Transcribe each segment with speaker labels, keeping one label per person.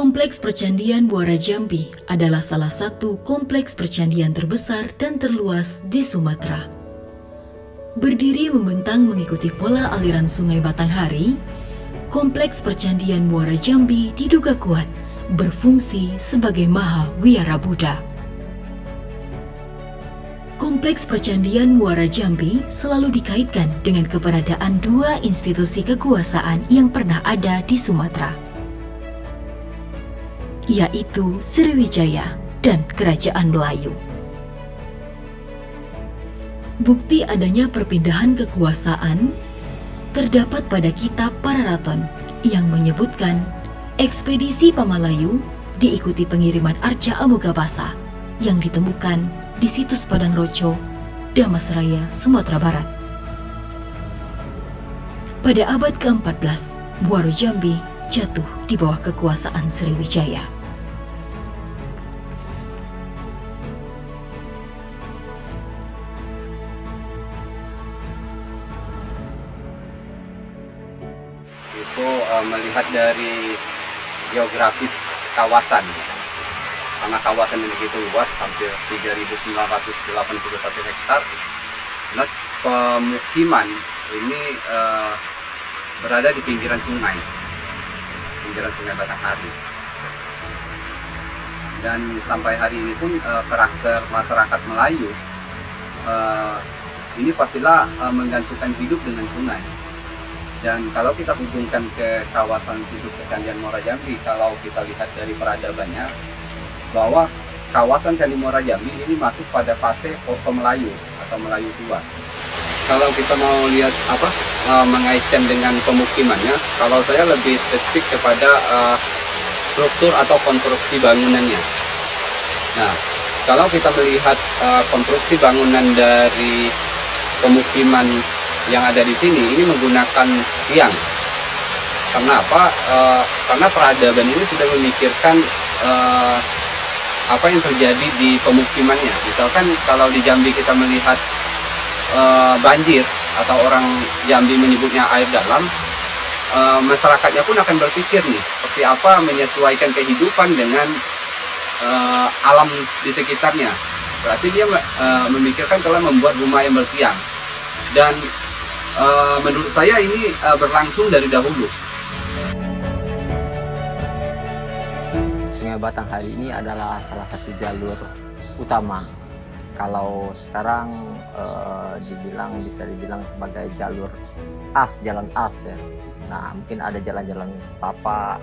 Speaker 1: Kompleks Percandian Muara Jambi adalah salah satu kompleks percandian terbesar dan terluas di Sumatera. Berdiri membentang mengikuti pola aliran Sungai Batanghari, Kompleks Percandian Muara Jambi diduga kuat berfungsi sebagai Maha Wihara Buddha. Kompleks Percandian Muara Jambi selalu dikaitkan dengan keberadaan dua institusi kekuasaan yang pernah ada di Sumatera, yaitu Sriwijaya dan Kerajaan Melayu. Bukti adanya perpindahan kekuasaan terdapat pada kitab Pararaton yang menyebutkan ekspedisi Pamalayu diikuti pengiriman Arca Amogabasa yang ditemukan di situs Padang Roco, Damasraya, Sumatera Barat. Pada abad ke-14, Muaro Jambi jatuh di bawah kekuasaan Sriwijaya.
Speaker 2: Itu melihat dari geografis kawasan, karena kawasan ini begitu luas, hampir 3.981 hektar. Nah, pemukiman ini berada di pinggiran Sungai Batanghari. Dan sampai hari ini pun karakter masyarakat Melayu ini pastilah menggantungkan hidup dengan sungai. Dan kalau kita hubungkan ke kawasan situs Percandian Muara Jambi, kalau kita lihat dari peradabannya, bahwa kawasan Candi Muara Jambi ini masuk pada fase Poso Melayu atau Melayu tua. Kalau kita mau lihat mengaitkan dengan pemukimannya, kalau saya lebih spesifik kepada struktur atau konstruksi bangunannya. Nah, kalau kita melihat konstruksi bangunan dari pemukiman yang ada di sini, ini menggunakan tiang. Karena apa? Karena peradaban ini sudah memikirkan apa yang terjadi di pemukimannya. Misalkan kalau di Jambi kita melihat banjir atau orang Jambi menyebutnya air dalam, masyarakatnya pun akan berpikir nih, seperti apa menyesuaikan kehidupan dengan alam di sekitarnya. Berarti dia memikirkan kalau membuat rumah yang bertiang. Dan menurut saya ini berlangsung dari dahulu.
Speaker 3: Sungai Batanghari ini adalah salah satu jalur utama. Kalau sekarang bisa dibilang sebagai jalur jalan as ya. Nah, mungkin ada jalan-jalan setapak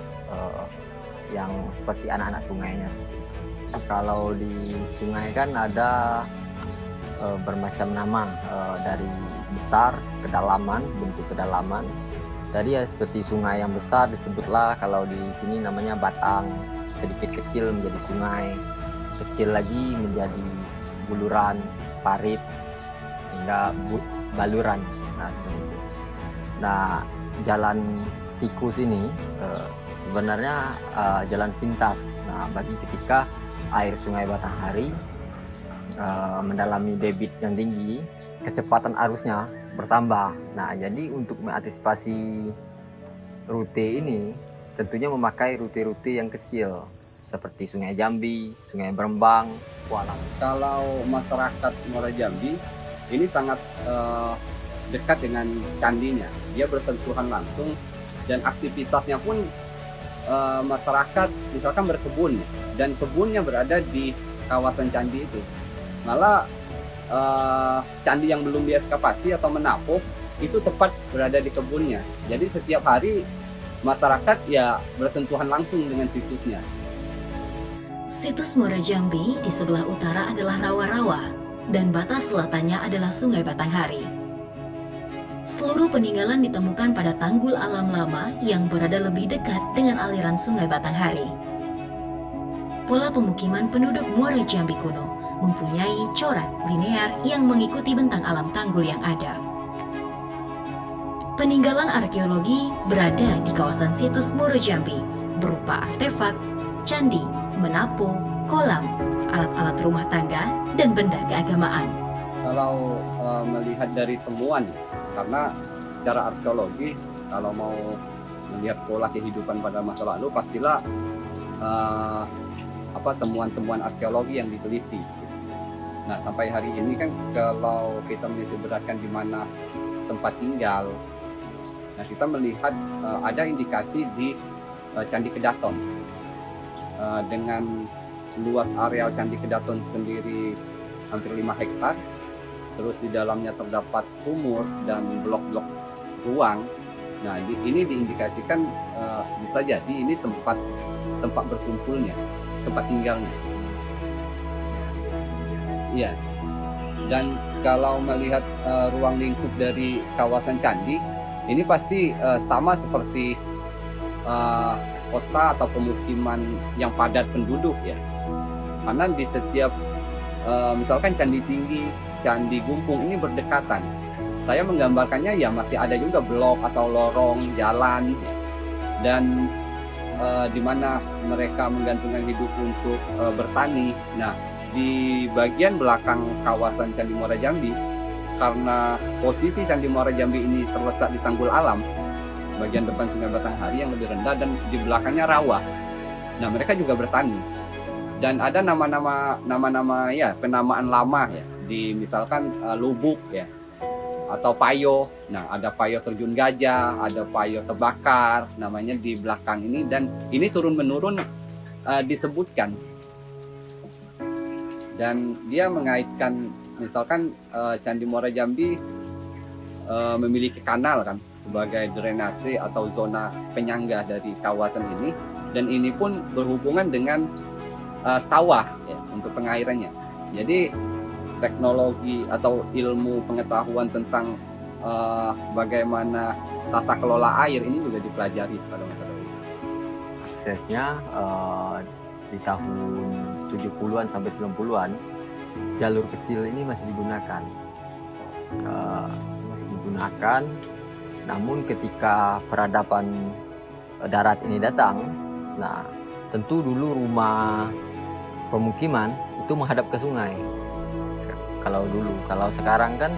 Speaker 3: yang seperti anak-anak sungainya. Kalau di sungai kan ada bermacam nama, dari besar, kedalaman, bentuk kedalaman. Tadi ya seperti sungai yang besar disebutlah, kalau di sini namanya batang, sedikit kecil menjadi sungai, kecil lagi menjadi buluran, parit, hingga baluran. Nah, seperti itu. Nah, jalan tikus ini sebenarnya jalan pintas. Nah, bagi ketika air Sungai Batanghari mendalami debit yang tinggi, kecepatan arusnya bertambah. Nah, jadi untuk mengantisipasi rute ini tentunya memakai rute-rute yang kecil seperti Sungai Jambi, Sungai Berembang, Kualang.
Speaker 2: Kalau masyarakat Muara Jambi ini sangat dekat dengan candinya, dia bersentuhan langsung, dan aktivitasnya pun masyarakat misalkan berkebun, dan kebunnya berada di kawasan candi itu. Malah candi yang belum dieskavasi atau menapuh itu tepat berada di kebunnya. Jadi setiap hari masyarakat ya bersentuhan langsung dengan situsnya.
Speaker 1: Situs Muara Jambi di sebelah utara adalah rawa-rawa dan batas selatannya adalah Sungai Batanghari. Seluruh peninggalan ditemukan pada tanggul alam lama yang berada lebih dekat dengan aliran Sungai Batanghari. Pola pemukiman penduduk Muara Jambi kuno mempunyai corak linear yang mengikuti bentang alam tanggul yang ada. Peninggalan arkeologi berada di kawasan situs Muara Jambi berupa artefak, candi, menapo, kolam, alat-alat rumah tangga, dan benda keagamaan.
Speaker 2: Kalau melihat dari temuan, karena secara arkeologi kalau mau melihat pola kehidupan pada masa lalu, pastilah eh, temuan-temuan arkeologi yang diteliti. Nah, sampai hari ini kan kalau kita menitik beratkan di mana tempat tinggal, nah kita melihat ada indikasi di Candi Kedaton. Dengan luas areal Candi Kedaton sendiri hampir 5 hektar, terus di dalamnya terdapat sumur dan blok-blok ruang. Nah, ini diindikasikan bisa jadi ini tempat berkumpulnya, tempat tinggalnya. Iya. Dan kalau melihat ruang lingkup dari kawasan candi, ini pasti sama seperti kota atau pemukiman yang padat penduduk ya. Karena di setiap misalkan Candi Tinggi, Candi Gumpung ini berdekatan. Saya menggambarkannya ya masih ada juga blok atau lorong jalan ya. Dan di mana mereka menggantungkan hidup untuk bertani. Nah, di bagian belakang kawasan Candi Muara Jambi, karena posisi Candi Muara Jambi ini terletak di Tanggul Alam, bagian depan Sungai Batanghari yang lebih rendah dan di belakangnya rawa. Nah, mereka juga bertani. Dan ada nama-nama ya, penamaan lama ya, di misalkan Lubuk ya, atau Payo. Nah, ada Payo Terjun Gajah, ada Payo Terbakar, namanya di belakang ini, dan ini turun-menurun disebutkan. Dan dia mengaitkan misalkan Candi Muara Jambi memiliki kanal kan sebagai drainase atau zona penyangga dari kawasan ini, dan ini pun berhubungan dengan sawah ya, untuk pengairannya. Jadi teknologi atau ilmu pengetahuan tentang bagaimana tata kelola air ini juga dipelajari pada masa dahulu.
Speaker 3: Aksesnya di tahun 70-an sampai 90-an, jalur kecil ini masih digunakan. Namun ketika peradaban darat ini datang, nah tentu dulu rumah pemukiman itu menghadap ke sungai. Kalau sekarang kan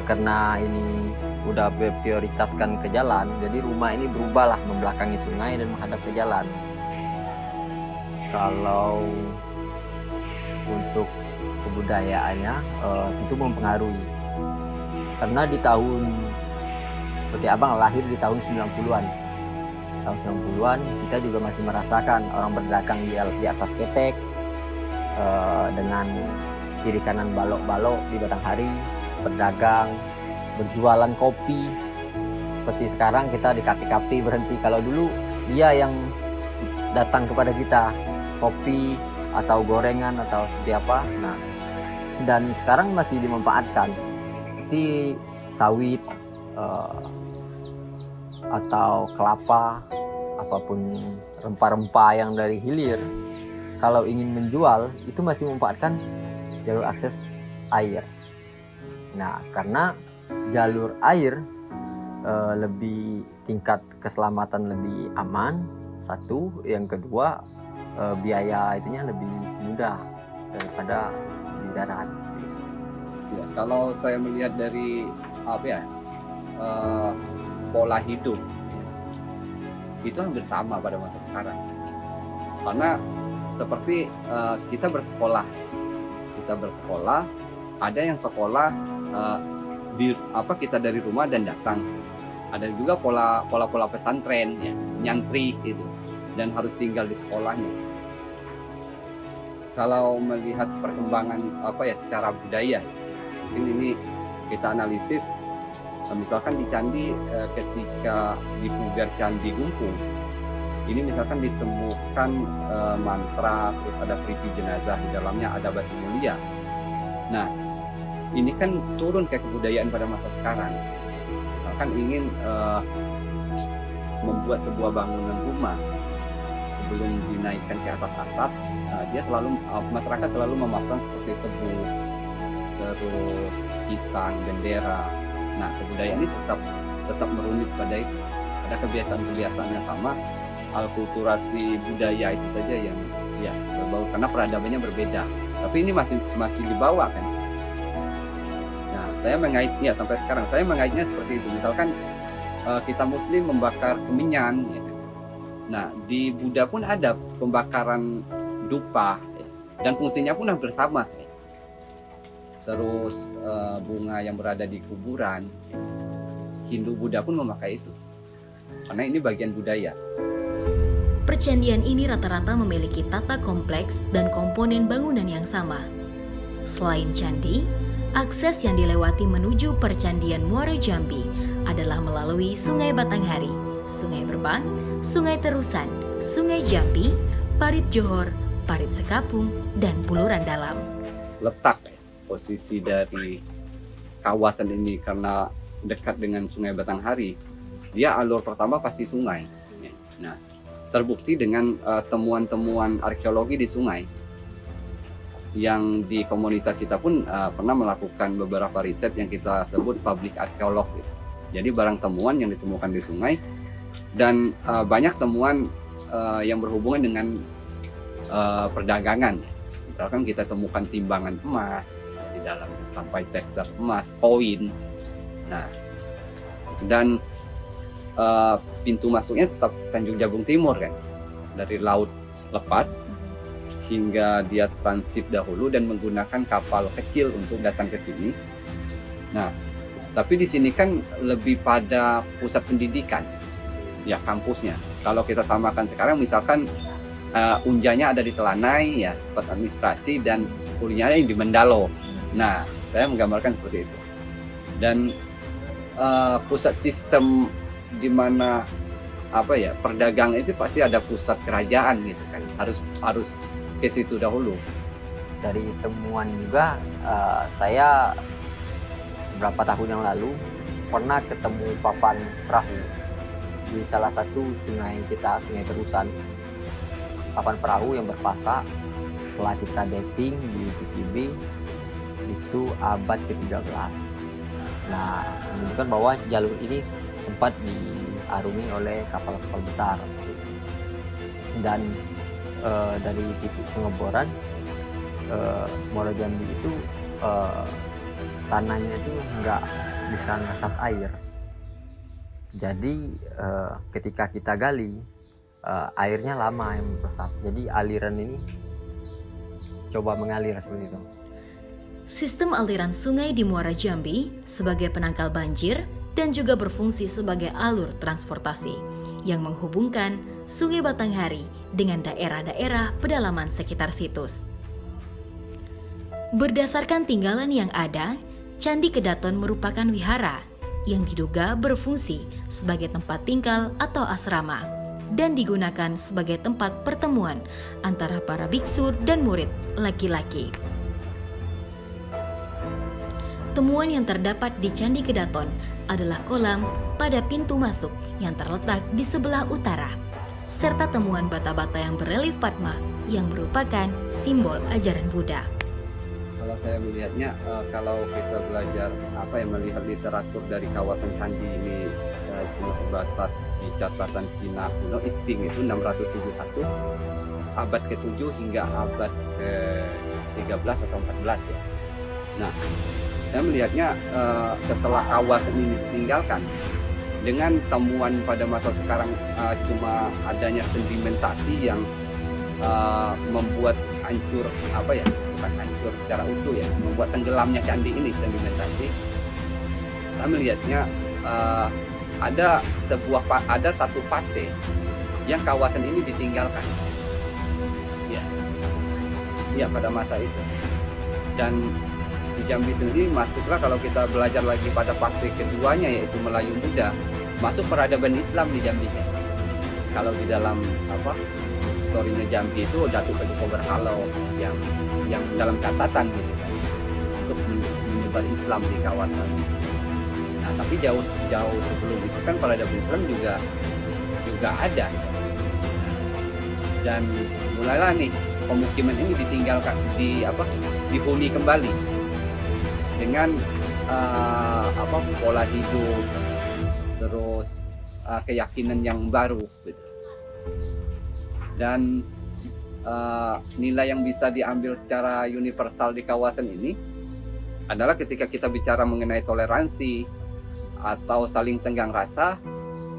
Speaker 3: karena ini udah prioritaskan ke jalan, jadi rumah ini berubahlah membelakangi sungai dan menghadap ke jalan. Kalau untuk kebudayaannya itu mempengaruhi, karena di tahun seperti abang lahir di tahun 90-an, kita juga masih merasakan orang berdagang di atas ketek dengan kiri kanan balok-balok di Batanghari, berdagang, berjualan kopi. Seperti sekarang kita di kafe-kafe berhenti, kalau dulu dia yang datang kepada kita, kopi atau gorengan atau seperti apa. Nah, dan sekarang masih dimanfaatkan seperti sawit atau kelapa, apapun rempah-rempah yang dari hilir. Kalau ingin menjual itu masih memanfaatkan jalur akses air. Nah, karena jalur air lebih tingkat keselamatan lebih aman, satu, yang kedua biaya itunya lebih mudah daripada di darat.
Speaker 2: Ya, kalau saya melihat dari pola hidup ya, itu hampir sama pada masa sekarang. Karena seperti kita bersekolah, ada yang sekolah kita dari rumah dan datang. Ada juga pola pesantren ya, nyantri gitu, dan harus tinggal di sekolahnya. Kalau melihat perkembangan secara budaya, mungkin ini kita analisis. Misalkan di candi, ketika di pugar Candi Gumpung, ini misalkan ditemukan mantra, terus ada priti jenazah di dalamnya, ada batu mulia. Nah, ini kan turun ke kebudayaan pada masa sekarang. Misalkan ingin membuat sebuah bangunan rumah, sebelum dinaikkan ke atas atap, masyarakat selalu memasang seperti tebu, terus pisang, bendera. Nah, kebudayaan ini tetap merunut pada itu. Ada kebiasaan-kebiasaan yang sama, alkulturasi budaya itu saja yang ya berbau, karena peradabannya berbeda. Tapi ini masih dibawa kan. Nah, saya mengaitnya sampai sekarang, saya mengaitnya seperti itu. Misalkan kita Muslim membakar kemenyan, ya. Nah, di Buddha pun ada pembakaran dupa ya, dan fungsinya pun hampir sama. Ya. Terus bunga yang berada di kuburan, Hindu Buddha pun memakai itu karena ini bagian budaya.
Speaker 1: Percandian ini rata-rata memiliki tata kompleks dan komponen bangunan yang sama. Selain candi, akses yang dilewati menuju Percandian Muara Jambi adalah melalui Sungai Batanghari, Sungai Berbang, Sungai Terusan, Sungai Jambi, Parit Johor, Parit Sekapung, dan Buluran Dalam.
Speaker 2: Letak posisi dari kawasan ini karena dekat dengan Sungai Batanghari, dia alur pertama pasti sungai. Nah, terbukti dengan temuan-temuan arkeologi di sungai. Yang di komunitas kita pun pernah melakukan beberapa riset yang kita sebut public arkeolog. Gitu. Jadi barang temuan yang ditemukan di sungai dan banyak temuan yang berhubungan dengan perdagangan. Misalkan kita temukan timbangan emas di dalam, sampai tester emas, koin. Nah, dan pintu masuknya tetap Tanjung Jabung Timur kan, dari laut lepas hingga dia transit dahulu dan menggunakan kapal kecil untuk datang ke sini. Nah, tapi di sini kan lebih pada pusat pendidikan, ya kampusnya. Kalau kita samakan sekarang, misalkan unjanya ada di Telanai, ya sempat administrasi dan kuliahnya di Mendalo. Nah, saya menggambarkan seperti itu. Dan pusat sistem di mana perdagangan itu pasti ada pusat kerajaan gitu kan, harus ke situ dahulu.
Speaker 3: Dari temuan juga saya beberapa tahun yang lalu pernah ketemu papan perahu di salah satu sungai kita, Sungai Terusan. Papan perahu yang berpasak, setelah kita dating di PTB itu abad ke-13. Nah, menunjukkan bahwa jalur ini sempat diarungi oleh kapal-kapal besar. Dan dari titik pengeboran Muara Jambi itu tanahnya itu nggak bisa ngesap air. Jadi ketika kita gali airnya lama yang meresap. Jadi aliran ini coba mengalir seperti itu.
Speaker 1: Sistem aliran sungai di Muara Jambi sebagai penangkal banjir dan juga berfungsi sebagai alur transportasi yang menghubungkan Sungai Batanghari dengan daerah-daerah pedalaman sekitar situs. Berdasarkan tinggalan yang ada, Candi Kedaton merupakan wihara yang diduga berfungsi sebagai tempat tinggal atau asrama dan digunakan sebagai tempat pertemuan antara para biksu dan murid laki-laki. Temuan yang terdapat di Candi Kedaton adalah kolam pada pintu masuk yang terletak di sebelah utara, serta temuan bata-bata yang berelief Padma yang merupakan simbol ajaran Buddha.
Speaker 2: Kalau saya melihatnya, kalau kita belajar melihat literatur dari kawasan candi ini cuma sebatas di catatan Cina kuno Itsing itu 671 abad ke-7 hingga abad ke-13 atau 14 ya. Nah, saya melihatnya setelah kawasan ini ditinggalkan dengan temuan pada masa sekarang cuma adanya sedimentasi yang membuat hancur bukan hancur secara utuh ya, membuat tenggelamnya candi ini sedimentasi. Saya melihatnya ada satu fase yang kawasan ini ditinggalkan ya pada masa itu. Dan di Jambi sendiri masuklah, kalau kita belajar lagi pada fase keduanya yaitu Melayu Muda, masuk peradaban Islam di Jambi ya. Kalau di dalam historinya Jambi itu Datuk Paduka Berhalau yang dalam catatan gitu kan, untuk menyebar Islam di kawasan. Nah, tapi jauh sebelum itu kan peradaban Islam juga ada. Dan mulailah nih pemukiman ini ditinggalkan, dihuni kembali dengan pola hidup, terus keyakinan yang baru gitu. Dan nilai yang bisa diambil secara universal di kawasan ini adalah ketika kita bicara mengenai toleransi atau saling tenggang rasa,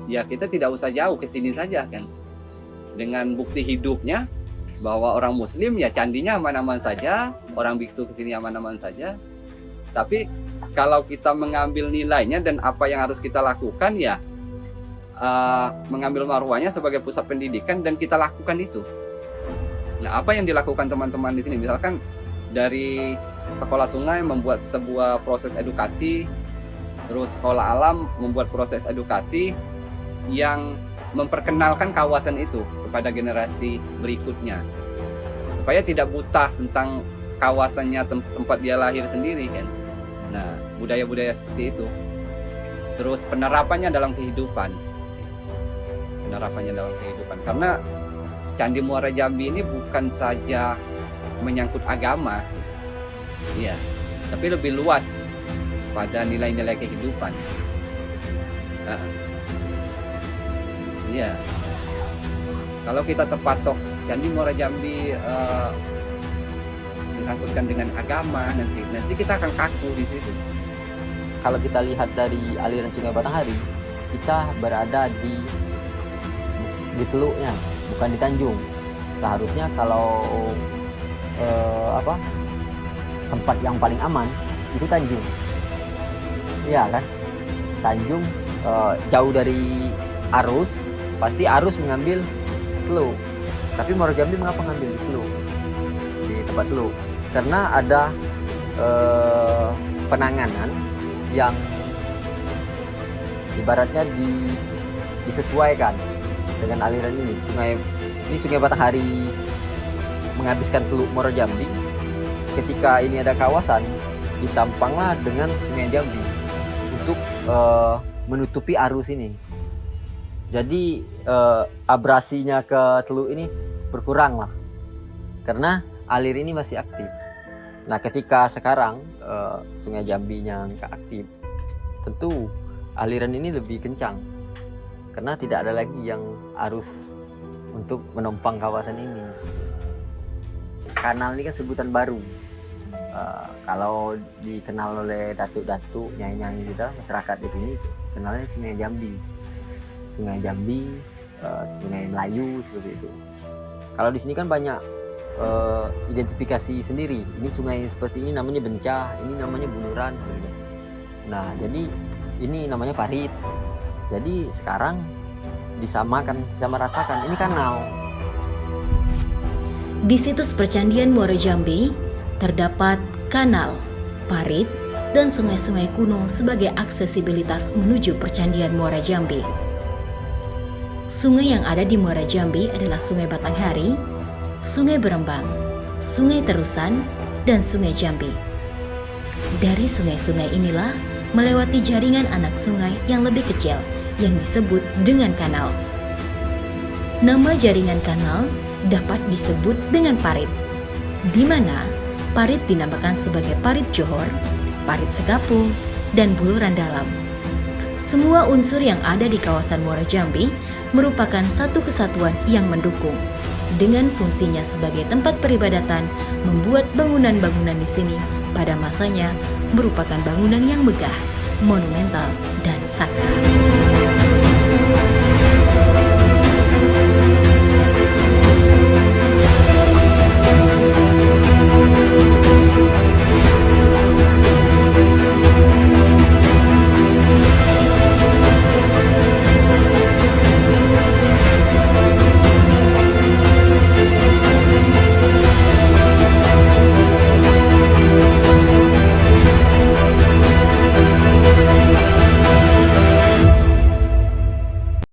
Speaker 2: ya kita tidak usah jauh ke sini saja kan. dengan bukti hidupnya bahwa orang Muslim ya candinya aman-aman saja, orang biksu kesini aman-aman saja. Tapi kalau kita mengambil nilainya dan apa yang harus kita lakukan ya mengambil marwahnya sebagai pusat pendidikan dan kita lakukan itu. Nah, apa yang dilakukan teman-teman di sini? Misalkan dari sekolah sungai membuat sebuah proses edukasi, terus sekolah alam membuat proses edukasi yang memperkenalkan kawasan itu kepada generasi berikutnya, supaya tidak buta tentang kawasannya tempat dia lahir sendiri kan. Nah, budaya-budaya seperti itu. Terus penerapannya dalam kehidupan. Karena Candi Muara Jambi ini bukan saja menyangkut agama, iya, tapi lebih luas pada nilai-nilai kehidupan. Iya, kalau kita terpatok Candi Muara Jambi disangkutkan dengan agama, nanti kita akan kaku di situ.
Speaker 3: Kalau kita lihat dari aliran Sungai Batanghari, kita berada di teluknya, bukan di Tanjung. Seharusnya kalau tempat yang paling aman itu Tanjung, iya kan? Tanjung jauh dari arus, pasti arus mengambil teluk. Tapi Muara Jambi mengapa mengambil di teluk, di tempat teluk? Karena ada penanganan yang ibaratnya disesuaikan dengan aliran ini. Sungai Batanghari menghabiskan teluk Muara Jambi. Ketika ini ada kawasan, ditampanglah dengan Sungai Jambi untuk menutupi arus ini. Jadi abrasinya ke teluk ini berkurang lah, karena alir ini masih aktif. Nah, ketika sekarang Sungai Jambinya nggak aktif, tentu aliran ini lebih kencang, karena tidak ada lagi yang arus untuk menompang kawasan ini. Kanal ini kan sebutan baru. Kalau dikenal oleh datuk-datuk, nyai-nyai kita, masyarakat di sini kenalnya Sungai Jambi. Sungai Jambi, Sungai Melayu, seperti itu. Kalau di sini kan banyak identifikasi sendiri. Ini sungai seperti ini namanya Bencah, ini namanya Bunuran. Nah, jadi ini namanya Parit. Jadi sekarang disamaratakan, ini kanal.
Speaker 1: Di situs Percandian Muara Jambi terdapat kanal, parit, dan sungai-sungai kuno sebagai aksesibilitas menuju Percandian Muara Jambi. Sungai yang ada di Muara Jambi adalah Sungai Batanghari, Sungai Berembang, Sungai Terusan, dan Sungai Jambi. Dari sungai-sungai inilah melewati jaringan anak sungai yang lebih kecil yang disebut dengan kanal. Nama jaringan kanal dapat disebut dengan parit, di mana parit dinamakan sebagai parit Johor, parit Segapung, dan buluran dalam. Semua unsur yang ada di kawasan Muara Jambi merupakan satu kesatuan yang mendukung. Dengan fungsinya sebagai tempat peribadatan, membuat bangunan-bangunan di sini pada masanya merupakan bangunan yang megah, monumental, dan sakral.